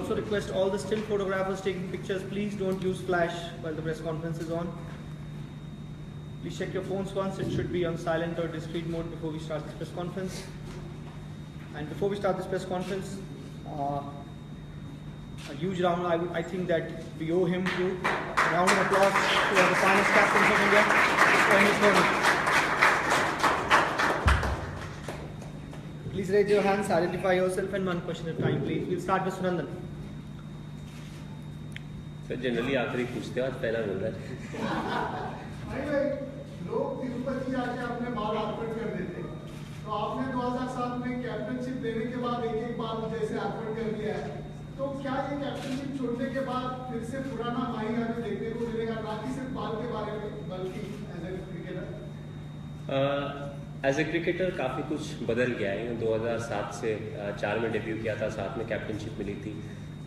also request all the still photographers taking pictures, please don't use flash while the press conference is on. Please check your phones once, it should be on silent or discreet mode before we start this press conference. And before we start this press conference, a huge round, I think that we owe him to a round of applause to the finest captains of India, Mr. Dhoni. Please raise your hands, identify yourself and one question at a time, please. We'll start with Sunandan. Sir generally आखिरी पूछते हैं, आज पहला मिल रहा है। लोग तिरुपति जाके अपने बाल अर्पण कर देते हैं, तो आपने 2007 में कैप्टनशिप देने के बाद एक बार जैसे अर्पण कर दिया है, तो क्या ये कैप्टनशिप छोड़ने के बाद फिर से पुराना माही हमें देखने को मिलेगा, ना कि सिर्फ बाल के बारे में बल्कि as a cricketer? As a cricketer काफ़ी कुछ बदल गया है। 2007 से 4 में डेब्यू किया था, 7 में कैप्टनशिप मिली थी।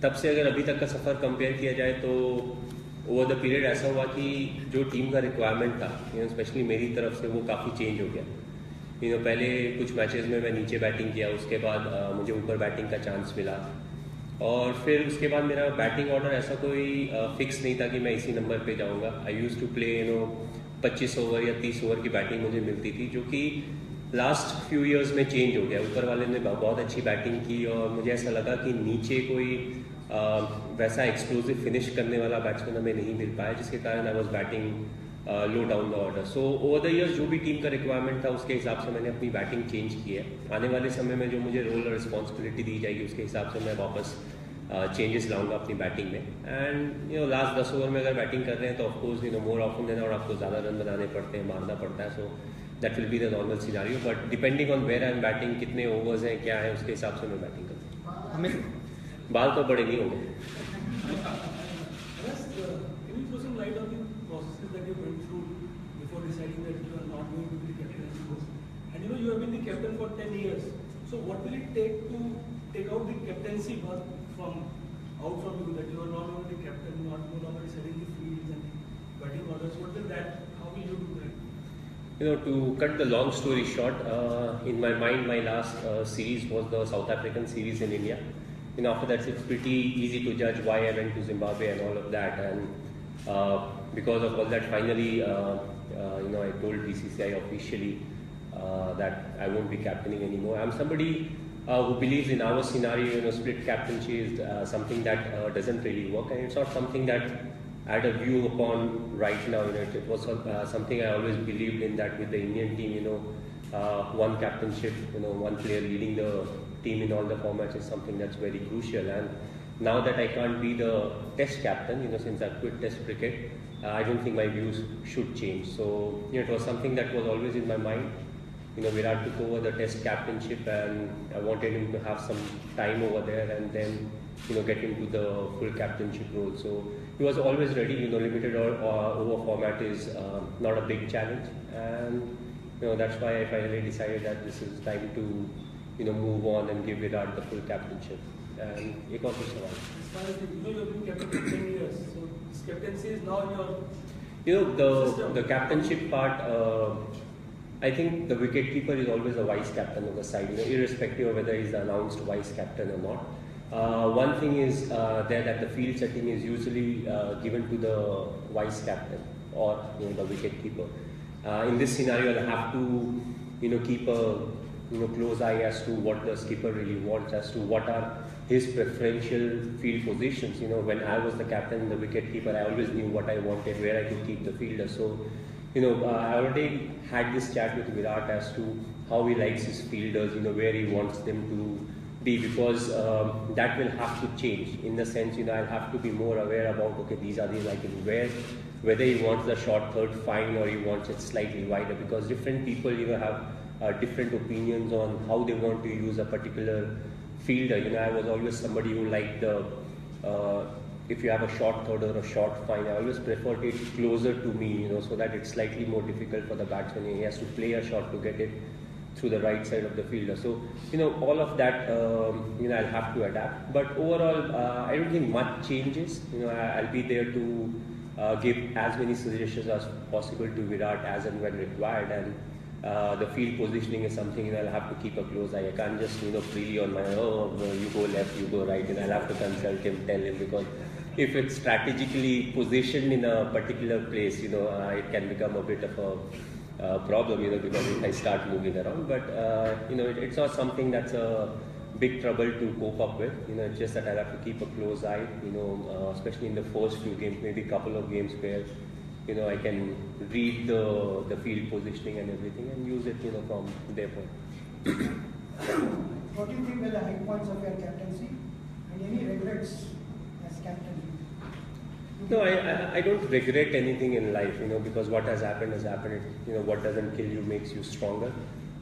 तब से अगर अभी तक का सफ़र कंपेयर किया जाए तो ओवर द पीरियड ऐसा हुआ कि जो टीम का रिक्वायरमेंट था, स्पेशली मेरी तरफ से, वो काफ़ी चेंज हो गया। पहले कुछ मैचेस में मैं नीचे बैटिंग किया, उसके बाद मुझे ऊपर बैटिंग का चांस मिला, और फिर उसके बाद मेरा बैटिंग ऑर्डर ऐसा कोई फिक्स नहीं था कि मैं इसी नंबर पे जाऊंगा। आई यूज़ टू प्ले 25 ओवर या 30 ओवर की बैटिंग मुझे मिलती थी, जो कि लास्ट फ्यू इयर्स में चेंज हो गया। ऊपर वाले ने बहुत अच्छी बैटिंग की और मुझे ऐसा लगा कि नीचे कोई वैसा एक्सप्लोसिव फिनिश करने वाला बैट्समैन हमें नहीं मिल पाया, जिसके कारण I was batting low down the order. So over the years जो भी टीम का रिक्वायरमेंट था उसके हिसाब से मैंने अपनी बैटिंग चेंज की है। आने वाले समय में जो मुझे रोल और रिस्पॉन्सिबिलिटी दी जाएगी उसके हिसाब से मैं वापस चेंजेस लाऊंगा अपनी बैटिंग में। एंड लास्ट 10 ओवर में अगर बैटिंग कर रहे हैं तो ऑफकोर्स मोर ऑफन देन और आपको ज़्यादा रन बनाने पड़ते हैं, मारना पड़ता है। So that will be the normal scenario, but depending on where I am batting, कितने ओवर्स हैं, क्या है, उसके हिसाब से मैं बैटिंग करता हूँ। हमें बाल तो बड़े नहीं होंगे। You have been the captain for 10 years. So what will it take to take out the captaincy bug from you, that you are not only the captain, no longer setting the fields and the batting orders? What will that? How will you do that? To cut the long story short, in my mind, my last series was the South African series in India. After that, it's pretty easy to judge why I went to Zimbabwe and all of that. And because of all that, finally, I told BCCI officially that I won't be captaining anymore. I'm somebody who believes in our scenario, split captaincy is something that doesn't really work, and it's not something that I had a view upon right now. It was something I always believed in, that with the Indian team, one captainship, one player leading the team in all the formats is something that's very crucial. And now that I can't be the test captain, since I quit test cricket, I don't think my views should change. So it was something that was always in my mind. Virat took over the test captainship and I wanted him to have some time over there and then get into the full captainship role. So he was always ready. Limited over format is not a big challenge, and that's why I finally decided that this is time to move on and give Virat the full captainship. And ek aur kuch sawal. As far as you have been captain for 10 years, so this captaincy is now your the captainship part, I think the wicketkeeper is always a vice captain of the side, irrespective of whether he's the announced vice captain or not. One thing is there that the field setting is usually given to the vice captain or the wicketkeeper. In this scenario, I'll have to keep a close eye as to what the skipper really wants, as to what are his preferential field positions. When I was the captain and the wicketkeeper, I always knew what I wanted, where I could keep the fielder. So I already had this chat with Virat as to how he likes his fielders, where he wants them to be, because that will have to change in the sense, I'll have to be more aware about, okay, these are the whether he wants the short third fine or he wants it slightly wider, because different people, have different opinions on how they want to use a particular fielder. I was always somebody who liked if you have a short third or a short fine, I always preferred it closer to me, so that it's slightly more difficult for the batsman. He has to play a shot to get it through the right side of the fielder. So, all of that, I'll have to adapt. But overall, I don't think much changes. I'll be there to give as many suggestions as possible to Virat as and when required. And The field positioning is something I'll have to keep a close eye. I can't just freely on my own, oh, you go left, you go right, and I'll have to consult him, tell him, because if it's strategically positioned in a particular place, it can become a bit of a problem, because if I start moving around. But it's not something that's a big trouble to cope up with. It's just that I'll have to keep a close eye, especially in the first few games, maybe a couple of games where I can read the field positioning and everything and use it, from their point. What do you think were the high points of your captaincy and any regrets as captain? No, I don't regret anything in life, because what has happened has happened. What doesn't kill you makes you stronger.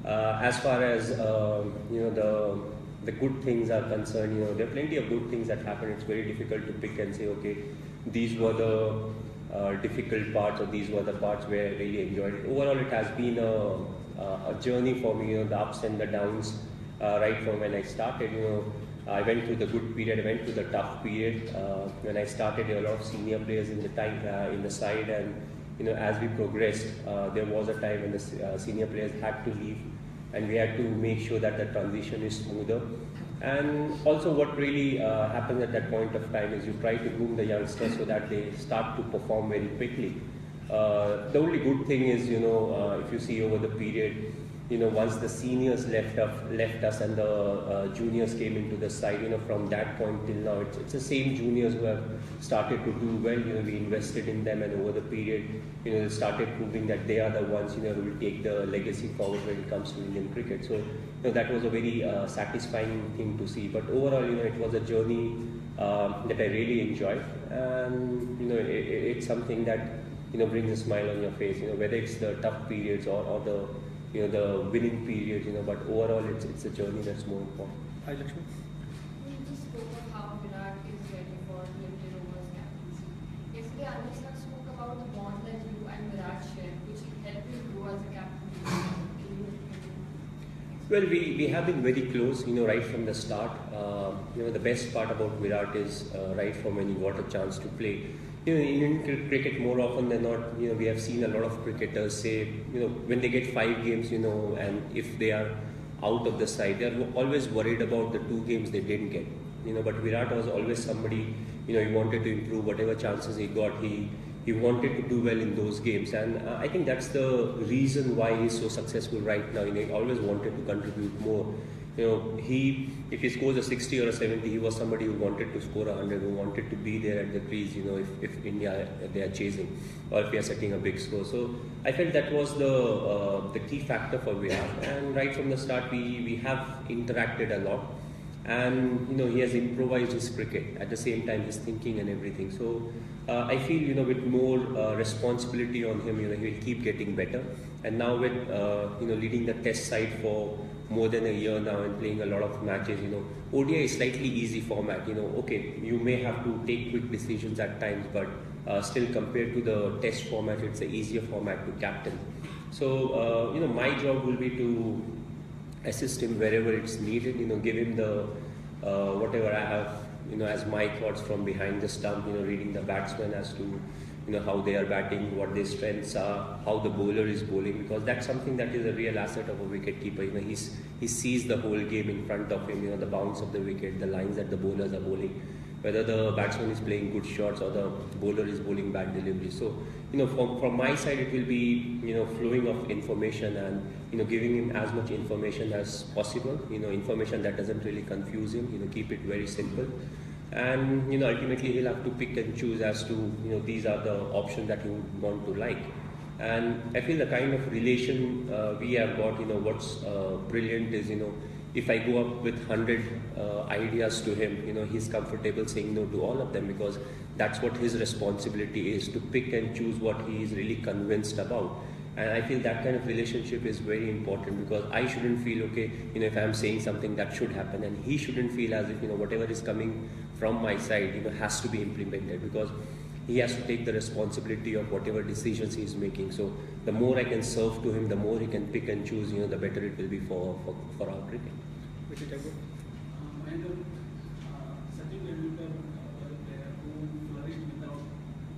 As far as the good things are concerned, there are plenty of good things that happen. It's very difficult to pick and say, okay, these were the difficult parts or these were the parts where I really enjoyed it. Overall, it has been a journey for me, the ups and the downs, right from when I started. I went through the good period, I went through the tough period. When I started, there were a lot of senior players in the side, and as we progressed, there was a time when the senior players had to leave, and we had to make sure that the transition is smoother. And also what really happens at that point of time is you try to groom the youngsters so that they start to perform very quickly. The only good thing is, if you see over the period, once the seniors left us and the juniors came into the side, from that point till now, it's the same juniors who have started to do well. We invested in them, and over the period, they started proving that they are the ones, who will take the legacy forward when it comes to Indian cricket. So, that was a very satisfying thing to see. But overall, it was a journey that I really enjoyed, and it's something that brings a smile on your face. Whether it's the tough periods or the the winning period, but overall it's a journey that's more important. Hi, Lakshmi. We just spoke of how Virat is ready for limited overs captaincy. Yesterday, Anushka spoke about the bond that you and Virat share, which helped you grow as a captain. Well, we have been very close, right from the start. The best part about Virat is right from when he got a chance to play. In Indian cricket, more often than not, we have seen a lot of cricketers say, when they get 5 games, and if they are out of the side, they are always worried about the 2 games they didn't get. But Virat was always somebody, he wanted to improve whatever chances he got. He wanted to do well in those games, and I think that's the reason why he's so successful right now. He always wanted to contribute more. If he scores a 60 or a 70, he was somebody who wanted to score 100, who wanted to be there at the crease, if India, they are chasing, or if we are setting a big score. So I felt that was the key factor for Virat, and right from the start we have interacted a lot, and he has improvised his cricket at the same time, his thinking and everything. So I feel with more responsibility on him, he will keep getting better. And now with leading the test side for more than a year now and playing a lot of matches, ODI is slightly easy format. Okay, you may have to take quick decisions at times, but still compared to the test format, it's an easier format to captain. So my job will be to assist him wherever it's needed. Give him the whatever I have, as my thoughts from behind the stump. Reading the batsman as to how they are batting, what their strengths are, how the bowler is bowling, because that's something that is a real asset of a wicket keeper. He sees the whole game in front of him. The bounce of the wicket, the lines that the bowlers are bowling, whether the batsman is playing good shots or the bowler is bowling bad delivery. So from my side, it will be flowing of information and giving him as much information as possible. Information that doesn't really confuse him. Keep it very simple. And ultimately he'll have to pick and choose as to these are the options that he would want to like. And I feel the kind of relation we have got, what's brilliant is if I go up with 100 ideas to him, he's comfortable saying no to all of them, because that's what his responsibility is, to pick and choose what he is really convinced about. And I feel that kind of relationship is very important, because I shouldn't feel, okay, if I'm saying something that should happen, and he shouldn't feel as if, whatever is coming from my side, has to be implemented, because he has to take the responsibility of whatever decisions he is making. So the more I can serve to him, the more he can pick and choose, the better it will be for our cricket. WicketKeeper. Sachin Tendulkar was a player who flourished without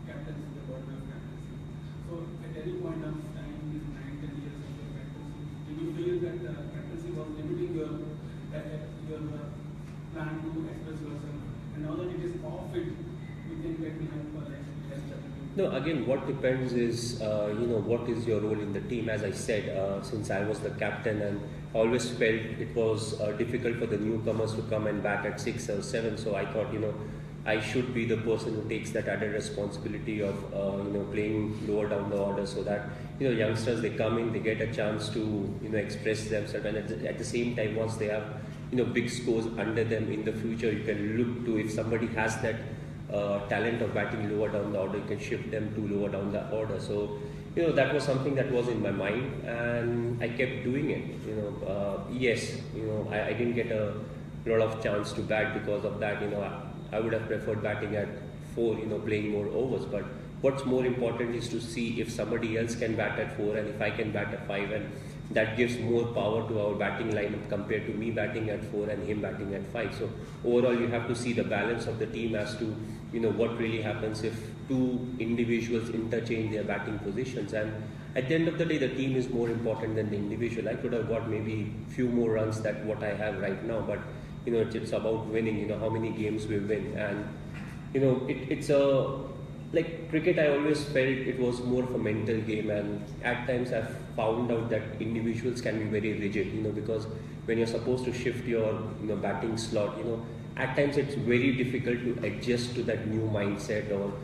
captaincy, the bottom of captaincy. So at any point of time, in 9-10 years of your captaincy, fit within Beckham for like No, again, what depends is, what is your role in the team. As I said, since I was the captain, and I always felt it was difficult for the newcomers to come and bat at 6 or 7. So I thought, I should be the person who takes that added responsibility of, playing lower down the order, so that, youngsters, they come in, they get a chance to, express themselves, and at the same time, once they have, big scores under them in the future, you can look to, if somebody has that talent of batting lower down the order, you can shift them to lower down the order. So, that was something that was in my mind, and I kept doing it. Yes, I didn't get a lot of chance to bat because of that. I would have preferred batting at 4, playing more overs. But what's more important is to see if somebody else can bat at 4 and if I can bat at 5, and that gives more power to our batting lineup compared to me batting at 4 and him batting at 5. So overall, you have to see the balance of the team as to what really happens if two individuals interchange their batting positions. And at the end of the day, the team is more important than the individual. I could have got maybe few more runs than what I have right now, but it's about winning. How many games we win, and it's a like cricket. I always felt it was more of a mental game, and at times I've found out that individuals can be very rigid. Because when you're supposed to shift your batting slot, at times it's very difficult to adjust to that new mindset, or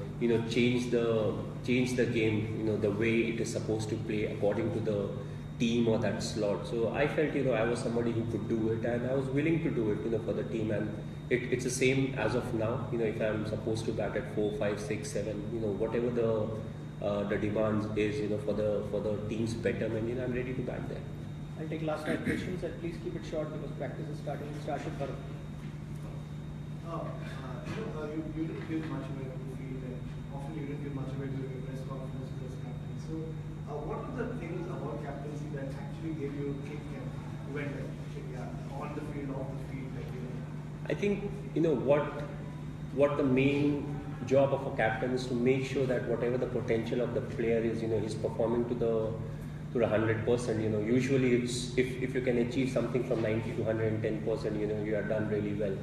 change the game the way it is supposed to play according to the team or that slot. So I felt I was somebody who could do it, and I was willing to do it for the team. And it's the same as of now. If I'm supposed to bat at 4, 5, 6, 7, whatever the demands is for the team's betterment, I'm ready to bat there. I'll take last 5 questions, and please keep it short because practice is starting. Starship Bharat. You didn't give much away to the field, and often you didn't give much away to your press conferences as captain. So, what are the things about captaincy that actually gave you a kick and you went on the field, off the field? I think what the main job of a captain is to make sure that whatever the potential of the player is, he's performing to the 100%. Usually it's if you can achieve something from 90 to 110%, you are done really well.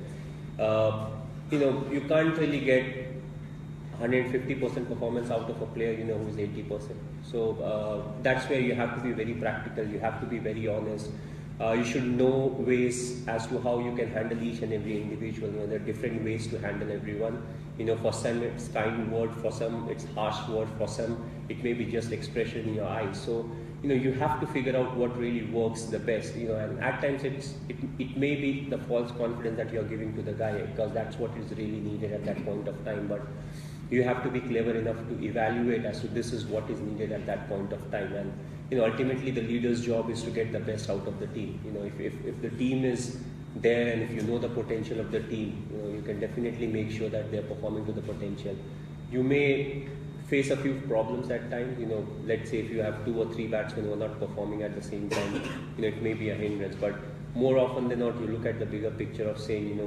You can't really get 150% performance out of a player, who is 80%. So that's where you have to be very practical. You have to be very honest. You should know ways as to how you can handle each and every individual. There are different ways to handle everyone. For some it's kind word, for some it's harsh word, for some it may be just expression in your eyes. So you have to figure out what really works the best. And at times it may be the false confidence that you're giving to the guy, because that's what is really needed at that point of time. But you have to be clever enough to evaluate as to this is what is needed at that point of time. And ultimately the leader's job is to get the best out of the team. If the team is there, and if you know the potential of the team, you can definitely make sure that they're performing to the potential. You may face a few problems at times. Let's say if you have 2 or 3 batsmen who are not performing at the same time, it may be a hindrance. But more often than not, you look at the bigger picture of saying,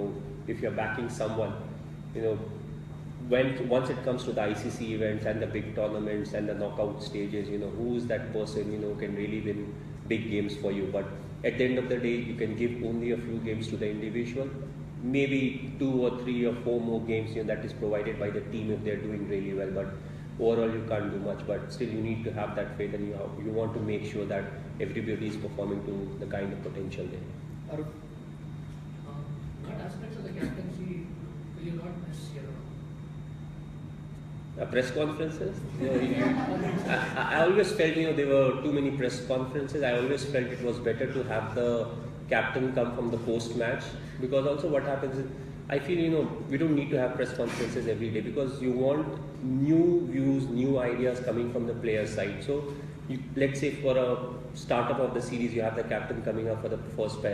if you're backing someone, once it comes to the ICC events and the big tournaments and the knockout stages, who is that person, who can really win big games for you. But at the end of the day, you can give only a few games to the individual, maybe 2 or 3 or 4 more games, that is provided by the team if they're doing really well. But overall, you can't do much. But still, you need to have that faith, and you want to make sure that everybody is performing to the kind of potential there. Arun. What aspects of the captaincy will you not miss here? Press conferences. I always felt there were too many press conferences. I always felt it was better to have the captain come from the post match, because also what happens is I feel we don't need to have press conferences every day, because you want new views, new ideas coming from the player side. So let's say for a startup of the series, you have the captain coming up for the first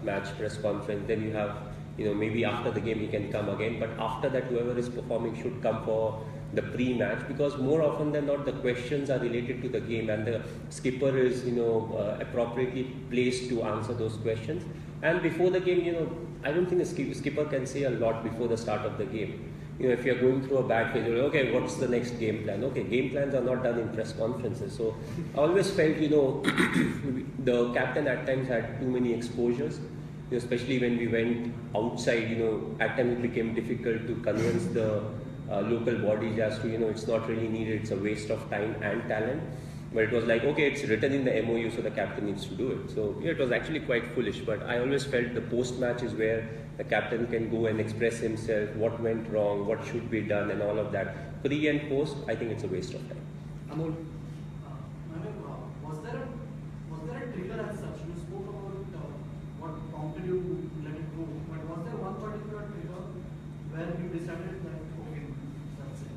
match press conference. Then you have maybe after the game he can come again, but after that whoever is performing should come for the pre-match, because more often than not the questions are related to the game, and the skipper is appropriately placed to answer those questions. And before the game, I don't think a skipper can say a lot before the start of the game. If you're going through a bad phase, okay, what's the next game plan? Okay, game plans are not done in press conferences. So I always felt the captain at times had too many exposures. especially when we went outside, at times it became difficult to convince the local bodies as to, it's not really needed, it's a waste of time and talent. But it was like, okay, it's written in the MOU, so the captain needs to do it. So it was actually quite foolish, but I always felt the post-match is where the captain can go and express himself, what went wrong, what should be done, and all of that. Pre and post, I think it's a waste of time. Amol. Was there a trigger as such? You spoke about what prompted you to let it go, but was there one particular trigger where you decided that, okay, that's it?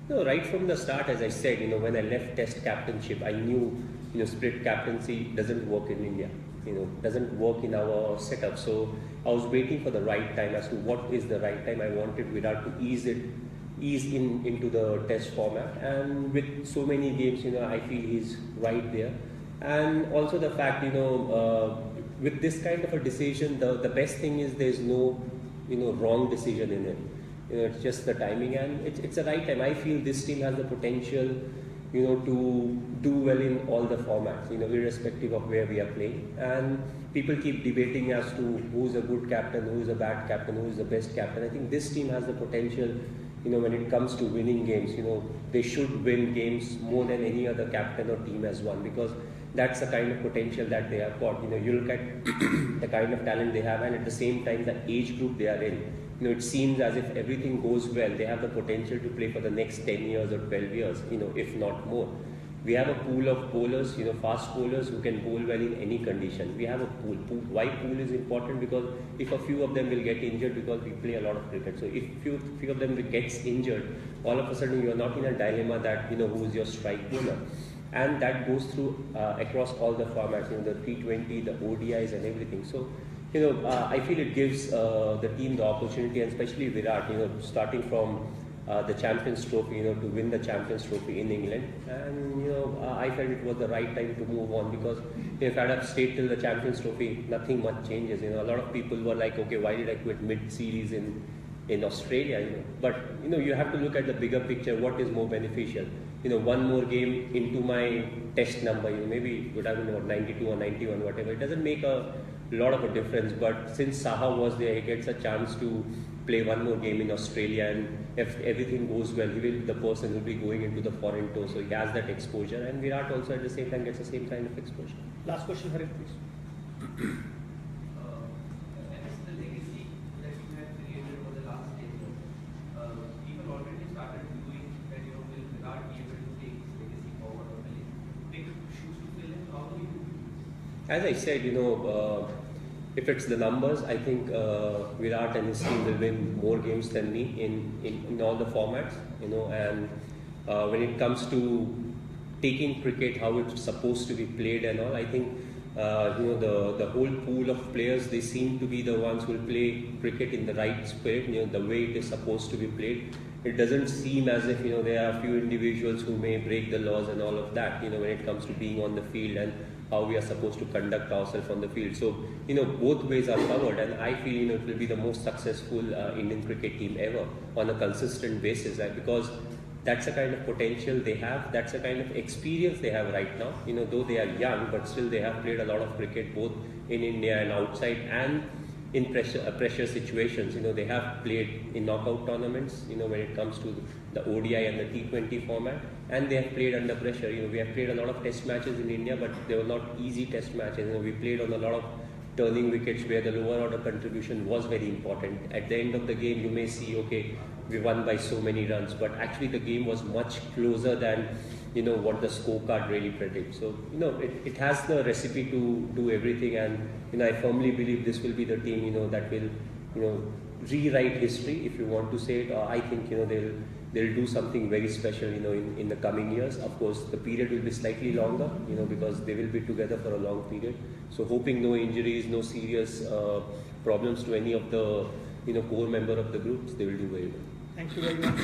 No, right from the start, as I said, when I left Test captainship, I knew, split captaincy doesn't work in India. Doesn't work in our setup. So I was waiting for the right time as to what is the right time. I wanted Virat to ease into the Test format, and with so many games, I feel he's right there. And also the fact, with this kind of a decision, the best thing is there's no, wrong decision in it. It's just the timing, and it's the right time. I feel this team has the potential, to do well in all the formats, irrespective of where we are playing. And people keep debating as to who's a good captain, who's a bad captain, who's the best captain. I think this team has the potential, when it comes to winning games, they should win games more than any other captain or team has won, because that's the kind of potential that they have got. You look at the kind of talent they have, and at the same time, the age group they are in. It seems as if everything goes well, they have the potential to play for the next 10 years or 12 years, if not more. We have a pool of bowlers, fast bowlers who can bowl well in any condition. We have a pool. Why pool is important? Because if a few of them will get injured, because we play a lot of cricket. So if few of them gets injured, all of a sudden you are not in a dilemma that, who is your strike bowler. And that goes through across all the formats, the T20, the ODIs and everything. So, I feel it gives the team the opportunity, and especially Virat, starting from the Champions Trophy, to win the Champions Trophy in England. And, I felt it was the right time to move on, because if I had stayed till the Champions Trophy, nothing much changes. A lot of people were like, okay, why did I quit mid-series in Australia? But, you have to look at the bigger picture, what is more beneficial. One more game into my test number, maybe it would have been 92 or 91, whatever. It doesn't make a lot of a difference, but since Saha was there, he gets a chance to play one more game in Australia, and if everything goes well, he will be the person who will be going into the foreign tour, so he has that exposure, and Virat also at the same time gets the same kind of exposure. Last question, Harit, please. As the legacy that you have created over the last 10 years, people already started doing that, will Virat be able to take his legacy forward, or will it big shoes to fill in? How do you do? As I said, if it's the numbers, I think Virat and his team will win more games than me in all the formats, and when it comes to taking cricket how it's supposed to be played and all, I think the whole pool of players, they seem to be the ones who will play cricket in the right spirit, the way it is supposed to be played. It doesn't seem as if there are a few individuals who may break the laws and all of that, when it comes to being on the field and how we are supposed to conduct ourselves on the field. So, both ways are covered, and I feel, it will be the most successful Indian cricket team ever on a consistent basis, because that's the kind of potential they have, that's the kind of experience they have right now. Though they are young, but still they have played a lot of cricket both in India and outside, and in pressure situations. They have played in knockout tournaments, when it comes to the ODI and the T20 format, and they have played under pressure. We have played a lot of test matches in India, but they were not easy test matches. We played on a lot of turning wickets where the lower order contribution was very important. At the end of the game, you may see, okay, we won by so many runs, but actually the game was much closer than what the scorecard really predicts. So it has the recipe to do everything, and I firmly believe this will be the team that will rewrite history, if you want to say it. I think they'll do something very special in the coming years. Of course, the period will be slightly longer, because they will be together for a long period. So hoping no injuries, no serious problems to any of the core member of the groups, they will do very well. Thank you very much.